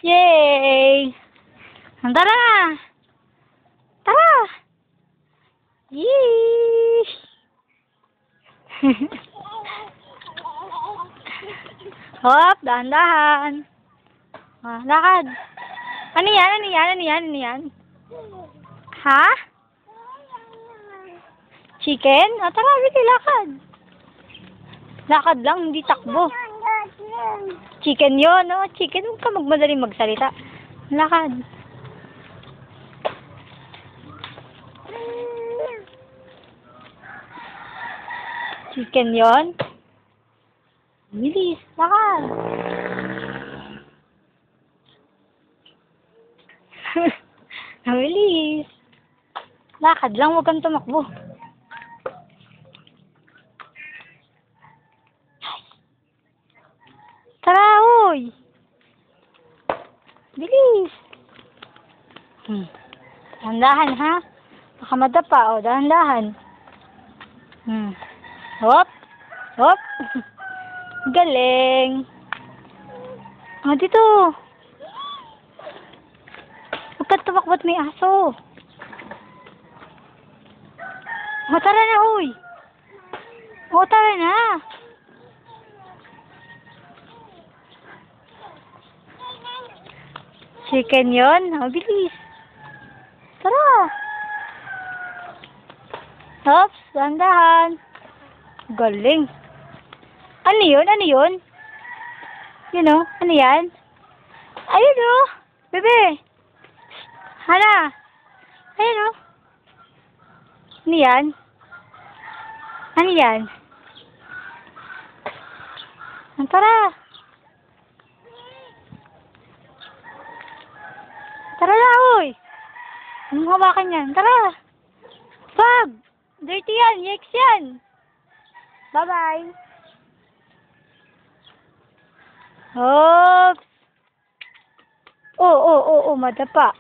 Yay! Tara! Tara! Yee! Hop, dahan-dahan. Lakad. Ano yan? Ano yan? Ano yan? Ano yan? Ha? Chicken? Tara, Vicky, lakad. Lakad lang, hindi takbo. Chicken yon, no? Chicken, huwag ka magmadaling magsalita. Lakad. Chicken yon? Bilis, lakad. Bilis. Lakad lang, huwag kang tumakbo. Tara, uy. Bilis. Dahan-dahan, ha? Baka madapa, o. Dahan-dahan. Hop. Hop. Galing. Dito. Huwag kang tumakbo't may aso. Tara na, uy. Tara na. Chicken yon? Bilis. Tara. Hops, dahan-dahan. Galing. Ano yun? Ano yun? Yun o? Ano yan? Ayun o. Bebe. Hala. Ayun o. Ano yan? Ano yan? Tara. Tara na, uy. Anong hawakan yan? Tara. Wag. Dirty yan. Yikes yan. Bye-bye. Oops. Oo, madapa.